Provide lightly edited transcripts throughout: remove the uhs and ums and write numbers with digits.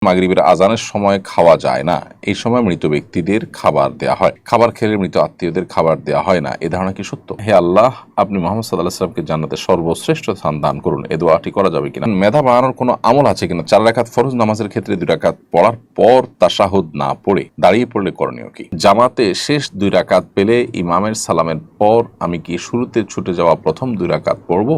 মাগরিবের আজানের সময় খাওয়া যায় না, এই সময় মৃত ব্যক্তিদের খাবার দেয়া হয়, খাবার খেলে মৃত আত্মীয়দের খাবার দেওয়া হয় না, এ ধারণা কি সত্য? হে আল্লাহ, আপনি মুহাম্মদ সাল্লাল্লাহু আলাইহি ওয়াসাল্লামকে জান্নাতের সর্বশ্রেষ্ঠ স্থান দান করুন, এ দোয়াটি করা যাবে কিনা? মেধা বাড়ানোর কোনো আমল আছে কিনা? 4 রাকাত ফরজ নামাজের ক্ষেত্রে 2 রাকাত পড়ার পর তাশাহুদ না পড়ে দাঁড়িয়ে পড়লে করণীয় কি? জামাতে শেষ 2 রাকাত পেলে ইমামের সালামের পর আমি কি শুরুতে ছুটে যাওয়া প্রথম 2 রাকাত পড়ব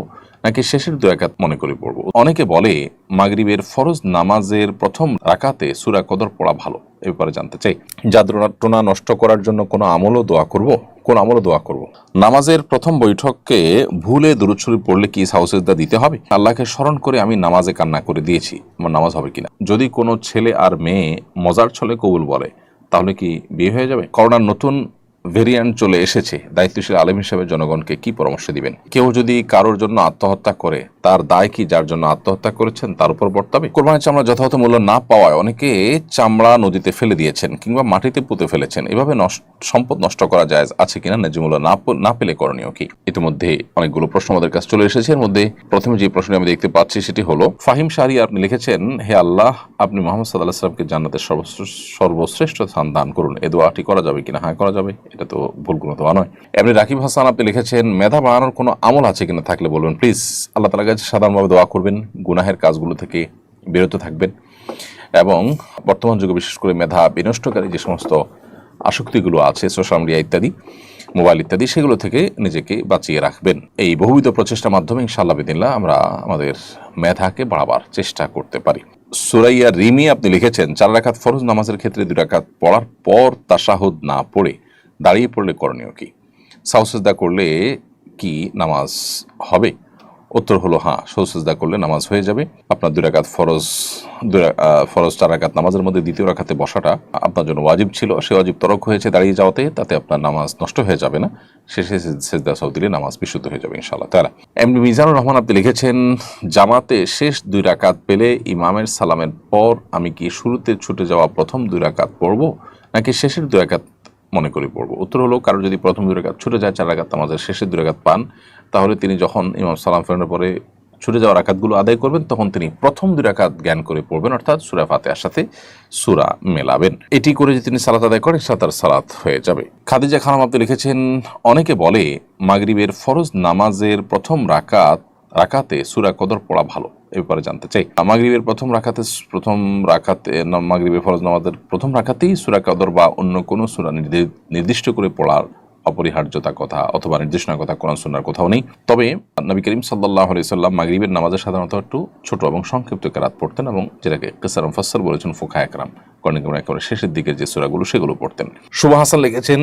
নাকি শেষের 2 রাকাত মনে করে পড়ব? অনেকে বলে মাগরিবের ফরজ নামাজের প্রথম রাকাতে সূরা কদর পড়া ভালো, এ ব্যাপারে জানতে চাই। জাদুটোনা নষ্ট করার জন্য কোনো আমলও দোয়া করব? কোন আমলও দোয়া করব? নামাজের প্রথম বৈঠকে ভুলে দুরূদ শরীফ পড়লে কি সাউসেজদা দিতে হবে? আল্লাহকে স্মরণ করে আমি নামাজে কান্না করে দিয়েছি, আমার নামাজ হবে কিনা? যদি কোনো ছেলে আর মেয়ে মজার ছলে কবুল বলে তাহলে কি বিয়ে হয়ে যাবে? করোনার নতুন ভেরিয়েন্ট চলে এসেছে, দায়িত্বশীল আলেম হিসেবে জনগণকে কি পরামর্শ দিবেন? কেউ যদি কারোর জন্য আত্মহত্যা করে তার দায় কি যার জন্য আত্মহত্যা করেছেন তার উপর বর্তাবে? কোরবানির চামড়া যথাযথ মূল্য না পাওয়ায় অনেকে চামড়া নদীতে ফেলে দিয়েছেন কিংবা মাটিতে পুঁতে ফেলেছেন, এভাবে সম্পদ নষ্ট করা যায় আছে কিনা? ন্যায্য মূল্য না পেলে করণীয় কি? ইতিমধ্যে অনেকগুলো প্রশ্ন আমাদের কাছে চলে এসেছে। এর মধ্যে প্রথমে যে প্রশ্নটি আমি দেখতে পাচ্ছি সেটি হলো, ফাহিম শাহরি আপনি লিখেছেন, হে আল্লাহ, আপনি মুহাম্মদ সাল্লাল্লাহু আলাইহি ওয়াসাল্লামকে জান্নাতের সর্বশ্রেষ্ঠ স্থান দান করুন, এ দোয়াটি করা যাবে কিনা? হ্যাঁ, করা যাবে, এটা তো ভুল কোনো দোয়া নয়। এমনি রাকিব হাসান আপনি লিখেছেন, মেধা বাড়ানোর কোনো আমল আছে কিনা, থাকলে বলবেন প্লিজ। আল্লাহ তাআলার কাছে সাধারণভাবে দোয়া করবেন, গুনাহের কাজগুলো থেকে বিরত থাকবেন এবং বর্তমান যুগে বিশেষ করে মেধা বিনষ্টকারী যে সমস্ত আসক্তিগুলো আছে, সোশ্যাল মিডিয়া ইত্যাদি, মোবাইল ইত্যাদি, সেগুলো থেকে নিজেকে বাঁচিয়ে রাখবেন। এই বহুবিধ প্রচেষ্টার মাধ্যমে ইনশাআল্লাহ বিদিল্লাহ আমরা আমাদের মেধাকে বাড়াবার চেষ্টা করতে পারি। সুরাইয়া রিমি আপনি লিখেছেন, 4 রাকাত ফরজ নামাজের ক্ষেত্রে 2 রাকাত পড়ার পর তাশাহুদ না পড়ে দাঁড়িয়ে পড়লে করণীয় কি? সাউসেজদা করলে কি নামাজ হবে? উত্তর হলো হ্যাঁ, সাউসেজদা করলে নামাজ হয়ে যাবে। আপনার 2 রাকাত ফরজ 4 রাকাত নামাজের মধ্যে দ্বিতীয় রাকাতে বসাটা আপনার জন্য ওয়াজিব ছিল, সে ওয়াজিব তরক হয়েছে দাঁড়িয়ে যাওয়াতে, তাতে আপনার নামাজ নষ্ট হয়ে যাবে না, শেষে সেজদা সাউ দিলে নামাজ বিশুদ্ধ হয়ে যাবে ইনশাআল্লাহ তাআলা। এমনি মিজানুর রহমান আপনি লিখেছেন, জামাতে শেষ 2 রাকাত পেলে ইমামের সালামের পর আমি কি শুরুতে ছুটে যাওয়া প্রথম 2 রাকাত পড়ব নাকি শেষের 2 রাকাত মনে করে পড়বো? উত্তর হলো, কারো যদি প্রথম 2 রাকাত ছুটে যায়, 4 রাকাত নামাজের শেষের 2 রাকাত পান, তাহলে তিনি যখন ইমাম সালাম ফেরানোর পরে ছুটে যাওয়া রাকাতগুলো আদায় করবেন, তখন তিনি প্রথম 2 রাকাত জ্ঞান করে পড়বেন, অর্থাৎ সূরা ফাতিহার সাথে সূরা মেলাবেন। এটি করে যদি তিনি সালাত আদায় করেন, তার সালাত হয়ে যাবে। খাদিজা খানম আপনি লিখেছেন, অনেকে বলে মাগরিবের ফরজ নামাজের প্রথম রাকাতে সূরা কদর পড়া ভালো, এ ব্যাপারে জানতে চাই। মাগরিবের মাগরিবের ফরজ নামাজের প্রথম রাকাতেই সূরা কদর বা অন্য কোনো সূরা নির্দিষ্ট করে পড়ার অপরিহার্যতা কথা অথবা নির্দেশনার কথা কোরআন সুন্নাহর কোথাও নেই। তবে নবী করিম সাল্লাল্লাহু আলাইহি সাল্লাম মাগরিবের নামাজে সাধারণত একটু ছোট এবং সংক্ষিপ্ত কিরাত পড়তেন এবং যেটাকে কিসার মুফাসসির বলেছেন ফুকাহা একরাম, কর্ণিকরা একেবারে শেষের দিকে যে সূরাগুলো সেগুলো পড়তেন। শুভ হাসান লিখেছেন,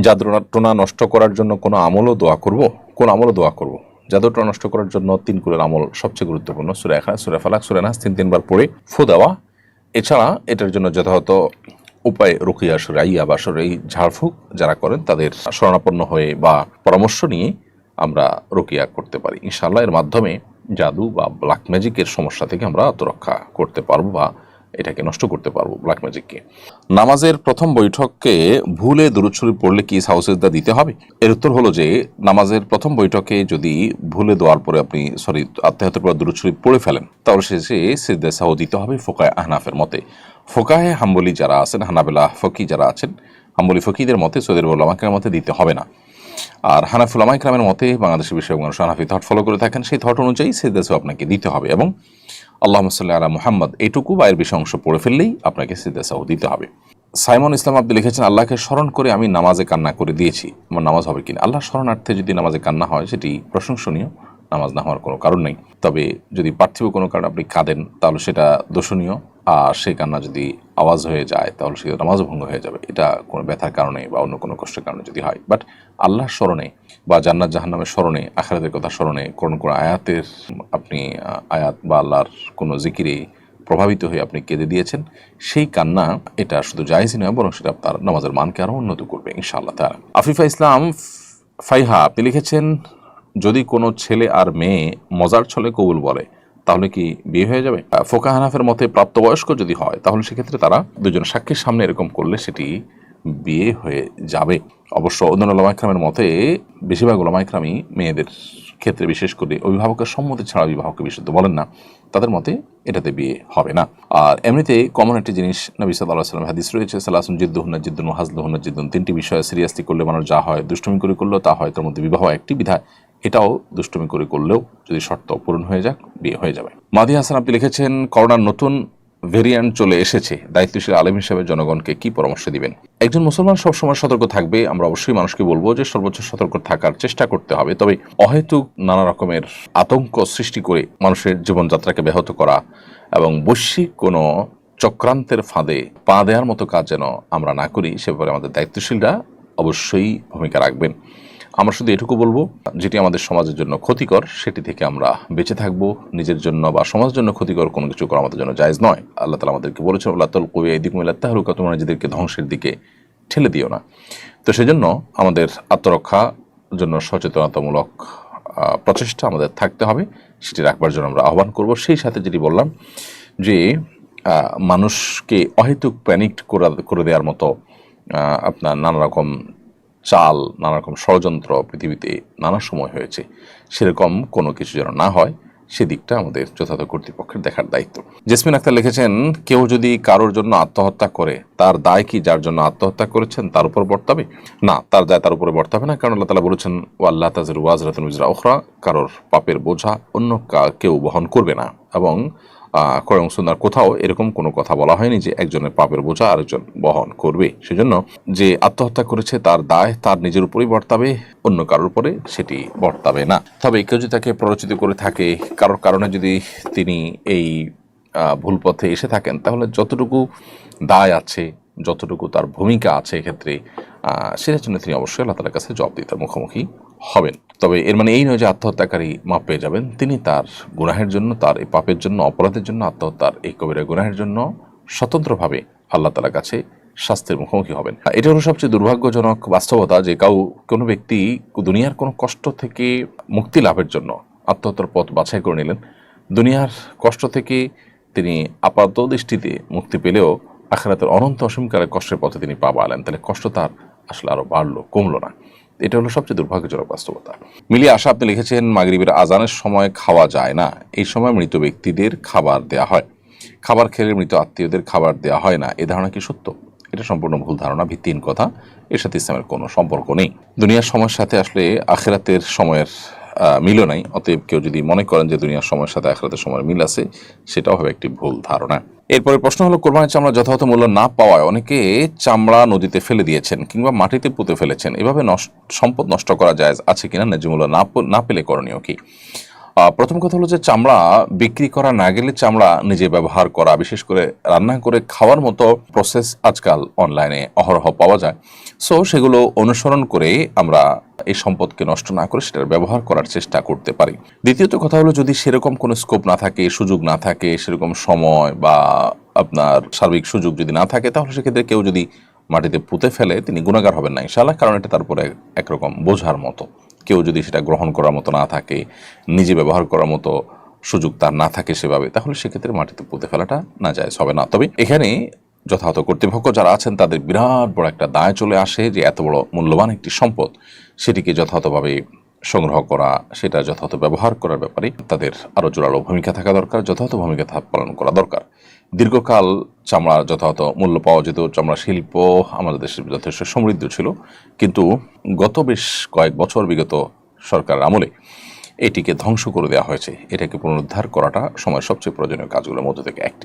জাদুটোনা নষ্ট করার জন্য কোনো আমলও দোয়া করব? কোন আমলও দোয়া করব? জাদুটোনা নষ্ট করার জন্য 3 কুলের আমল সবচেয়ে গুরুত্বপূর্ণ। সূরা ইখলাস, সূরা ফালাক, সূরা নাস 3 বার পড়ে ফু দেওয়া। এছাড়া এটার জন্য যথাযথ উপায় রুকিয়া শরঈয়া বা শরঈ ঝাড়ফুঁক যারা করেন তাদের শরণাপন্ন হয়ে বা পরামর্শ নিয়ে আমরা রুকিয়া করতে পারি ইনশাআল্লাহ। এর মাধ্যমে জাদু বা ব্ল্যাক ম্যাজিকের সমস্যা থেকে আমরা আত্মরক্ষা করতে পারবো বা এটাকে নষ্ট করতে পারবো, ব্ল্যাক ম্যাজিককে। নামাজের প্রথম বৈঠকে ভুলে দুরূদ শরীফ পড়লে কি সাউসেজদা দিতে হবে? এর উত্তর হলো যে, নামাজের প্রথম বৈঠকে যদি ভুলে দেওয়ার পরে আপনি আত্মীয়তার পর দুরূদ শরীফ পড়ে ফেলেন, তাহলে শেষে সিজদা সাহু দিতে হবে ফুকাহে আহনাফের মতে। ফুকাহে হাম্বলি যারা আছেন, হানাবেলা ফকি যারা আছেন, হাম্বলি ফকিদের মতে, সৌদি আরব উলামাদের মতে দিতে হবে না। আর হানাফি উলামা ইকরামের মতে, বাংলাদেশের বিষয়ক মানুষ হানাফি থট ফলো করে থাকেন, সেই থট অনুযায়ী সিজদা সাহু আপনাকে দিতে হবে এবং আল্লাহুম্মা সাল্লি আলা মুহাম্মদ এইটুকু বা এর বেশি অংশ পড়ে ফেললেই আপনাকে সিজদা সাহু দিতে হবে। সাইমন ইসলাম আপনি লিখেছেন, আল্লাহকে স্মরণ করে আমি নামাজে কান্না করে দিয়েছি, আমার নামাজ হবে কিনা? আল্লাহর স্মরণার্থে যদি নামাজে কান্না হয় সেটি প্রশংসনীয়, নামাজ না হওয়ার কোনো কারণ নেই। তবে যদি পার্থিব কোনো কারণে আপনি কাঁদেন তাহলে সেটা দোষণীয়, আর সেই কান্না যদি আওয়াজ হয়ে যায় তাহলে সেটা নামাজও ভঙ্গ হয়ে যাবে। এটা কোনো ব্যথার কারণে বা অন্য কোনো কষ্টের কারণে যদি হয়। বাট আল্লাহর স্মরণে বা জান্নাত জাহান্নামের স্মরণে, আখিরাতের কথা স্মরণে, কোনো আয়াতের আপনি আয়াত বা আল্লাহর কোনো জিকিরে প্রভাবিত হয়ে আপনি কেঁদে দিয়েছেন, সেই কান্না এটা শুধু জায়েজই নয়, বরং সেটা আপনার নামাজের মানকে আরও উন্নত করবে ইনশাআল্লাহ তাআলা। আফিফা ইসলাম ফাইহা আপনি লিখেছেন, যদি কোনো ছেলে আর মেয়ে মজার ছলে কবুল বলে তাহলে কি বিয়ে হয়ে যাবে? ফোকাহ হানাফের মতে প্রাপ্তবয়স্ক যদি হয় তাহলে সেক্ষেত্রে তারা দুজন সাক্ষীর সামনে এরকম করলে সেটি বিয়ে হয়ে যাবে। অবশ্য অন্যান্য উলামা ইকরামের মতে বেশিরভাগ উলামা ইকরামই মেয়েদের ক্ষেত্রে বিশেষ করে অভিভাবকের সম্মতি ছাড়া বিবাহকে বিশুদ্ধ বলেন না, তাদের মতে এটাতে বিয়ে হবে না। আর এমনিতে কমন একটি জিনিস নবী সাল্লাল্লাহু আলাইহি ওয়াসাল্লাম হাদিস রয়েছে, সালাসুন জিদ্দুহুন্না জিদ্দুন ওয়া হাজলুহুন্না জিদ্দুন, তিনটি বিষয়ে সিরিয়াসলি করলে মানুষ যা হয়, দুষ্টুমি করে করলেও তা হয়, তার মধ্যে বিবাহ একটি বিধায় এটাও দুষ্টুমি করে করলেও যদি শর্ত পূরণ হয়ে যাক বিয়ে হয়ে যাবে। মাদি হাসান আপনি লিখেছেন, করোনার নতুন ভেরিয়েন্ট চলে এসেছে, দায়িত্বশীল আলেম হিসেবে জনগণকে কি পরামর্শ দিবেন? একজন মুসলমান সবসময় সতর্ক থাকবে। আমরা অবশ্যই মানুষকে বলবো যে সর্বোচ্চ সতর্ক থাকার চেষ্টা করতে হবে, তবে অহেতুক নানা রকমের আতঙ্ক সৃষ্টি করে মানুষের জীবনযাত্রাকে ব্যাহত করা এবং বৈশ্বিক কোনো চক্রান্তের ফাঁদে পা দেওয়ার মতো কাজ যেন আমরা না করি, সে ব্যাপারে আমাদের দায়িত্বশীলরা অবশ্যই ভূমিকা রাখবেন। আমরা শুধু এটুকু বলবো, যেটি আমাদের সমাজের জন্য ক্ষতিকর সেটি থেকে আমরা বেঁচে থাকবো। নিজের জন্য বা সমাজের জন্য ক্ষতিকর কোনো কিছু করা আমাদের জন্য জায়েজ নয়। আল্লাহ তাআলা আমাদেরকে বলেছেন, আল্লাহ তাআলা ইয়াইদিকুম ইলা তাহলুকা, তোমরা নিজেদেরকে ধ্বংসের দিকে ঠেলে দিও না। তো সেজন্য আমাদের আত্মরক্ষার জন্য সচেতনতামূলক প্রচেষ্টা আমাদের থাকতে হবে, সেটি রাখবার জন্য আমরা আহ্বান করব। সেই সাথে যেটি বললাম যে মানুষকে অহেতুক প্যানিক করে দেওয়ার মতো আপনার নানা রকম চাল, নানা রকম ষড়যন্ত্র পৃথিবীতে নানা সময় হয়েছে, সেরকম কোনো কিছু যেন না হয় সেদিকটা আমাদের যথাযথ কর্তৃপক্ষের দেখার দায়িত্ব। জেসমিন আক্তার লিখেছেন, কেউ যদি কারোর জন্য আত্মহত্যা করে তার দায় কি যার জন্য আত্মহত্যা করেছেন তার উপর বর্তাবে? না, তার দায় তার উপরে বর্তাবে না, কারণ আল্লাহ তাআলা বলেছেন ওয়াল্লাহ তাজিরু ওয়াজরাতুন উজরা উখরা, কারোর পাপের বোঝা অন্য কেউ বহন করবে না। এবং কোরআন সুন্নাহর কোথাও এরকম কোনো কথা বলা হয়নি যে একজনের পাপের বোঝা আরেকজন বহন করবে। সেজন্য যে আত্মহত্যা করেছে তার দায় তার নিজের উপরেই বর্তাবে, অন্য কারোর উপরে সেটি বর্তাবে না। তবে কেউ যদি তাকে প্ররোচিত করে থাকে, কারোর কারণে যদি তিনি এই ভুল পথে এসে থাকেন, তাহলে যতটুকু দায় আছে, যতটুকু তার ভূমিকা আছে এক্ষেত্রে, সেটার জন্য তিনি অবশ্যই আল্লাহ তাআলার কাছে জবাবদিহিতার মুখোমুখি হবেন। তবে এর মানে এই নয় যে আত্মহত্যাকারী মাপ পেয়ে যাবেন। তিনি তার গুনাহের জন্য, তার এই পাপের জন্য, অপরাধের জন্য, আত্মহত্যার এই কবিরা গুনাহের জন্য স্বতন্ত্রভাবে আল্লাহ তাআলার কাছে শাস্তির মুখোমুখি হবেন। এটা হলো সবচেয়ে দুর্ভাগ্যজনক বাস্তবতা যে কোনো ব্যক্তি দুনিয়ার কোনো কষ্ট থেকে মুক্তি লাভের জন্য আত্মহত্যার পথ বাছাই করে নিলেন। দুনিয়ার কষ্ট থেকে তিনি আপাত দৃষ্টিতে মুক্তি পেলেও আখিরাতের অনন্ত অসীমকালের কষ্টের পথে তিনি পা বাড়ালেন। তাহলে কষ্ট তার আসলে আরো বাড়লো, কমলো না। এটা হলো সবচেয়ে দুর্ভাগ্যজনক বাস্তবতা। মিলিয়ে আশা আপনি লিখেছেন, মাগরিবের আজানের সময় খাওয়া যায় না, এই সময় মৃত ব্যক্তিদের খাবার দেয়া হয়। খাবার খেলে মৃত আত্মীয়দের খাবার দেওয়া হয় না, এ ধারণা কি সত্য? এটা সম্পূর্ণ ভুল ধারণা, ভিত্তিহীন কথা। এর সাথে ইসলামের কোনো সম্পর্ক নেই। দুনিয়ার সময়ের সাথে আসলে আখিরাতের সময়ের মিলও নাই। অতএব কেউ যদি মনে করেন যে দুনিয়ার সময়ের সাথে আখিরাতের সময়ের মিল আছে, সেটাও হবে একটি ভুল ধারণা। এরপরে প্রশ্ন হলো, কোরবানির চামড়া যথাযথ মূল্য না পাওয়ায় অনেকে চামড়া নদীতে ফেলে দিয়েছেন কিংবা মাটিতে পুঁতে ফেলেছেন, এভাবে সম্পদ নষ্ট করা জায়েজ আছে কিনা, ন্যায্য মূল্য না পেলে করণীয় কি? প্রথম কথা হলো যে চামড়া বিক্রি করা না গেলে চামড়া নিজে ব্যবহার করা, বিশেষ করে রান্না করে খাওয়ার মতো প্রসেস আজকাল অনলাইনে অহরহ পাওয়া যায়। সো সেগুলো অনুসরণ করে আমরা এই সম্পদকে নষ্ট না করে সেটার ব্যবহার করার চেষ্টা করতে পারি। দ্বিতীয়ত কথা হলো, যদি সেরকম কোনো স্কোপ না থাকে, সুযোগ না থাকে, সেরকম সময় বা আপনার সার্বিক সুযোগ যদি না থাকে, তাহলে সেক্ষেত্রে কেউ যদি মাটিতে পুঁতে ফেলে তিনি গুনাহগার হবেন না ইনশাআল্লাহ, কারণ এটা তারপরে একরকম বোঝার মতো। কেউ যদি সেটা গ্রহণ করার মতো না থাকে, নিজে ব্যবহার করার মতো সুযোগ তার না থাকে সেভাবে, তাহলে সেক্ষেত্রে মাটিতে পুঁতে ফেলাটা নাজায়েজ হবে না। তবে এখানে যথাযথ কর্তৃপক্ষ যারা আছেন তাদের বিরাট বড় একটা দায় চলে আসে যে এত বড় মূল্যবান একটি সম্পদ সেটিকে যথাযথভাবে সংগ্রহ করা, সেটা যথাযথ ব্যবহার করার ব্যাপারে তাদের আরও জোরালো ভূমিকা থাকা দরকার, যথাযথ ভূমিকা পালন করা দরকার। দীর্ঘকাল চামড়ার যথাযথ মূল্য পাওয়া যেত, চামড়া শিল্প আমাদের দেশে যথেষ্ট সমৃদ্ধ ছিল, কিন্তু গত বেশ কয়েক বছর বিগত সরকারের আমলে এটিকে ধ্বংস করে দেওয়া হয়েছে। এটাকে পুনরুদ্ধার করাটা সময়ের সবচেয়ে প্রয়োজনীয় কাজগুলোর মধ্যে থেকে একটি।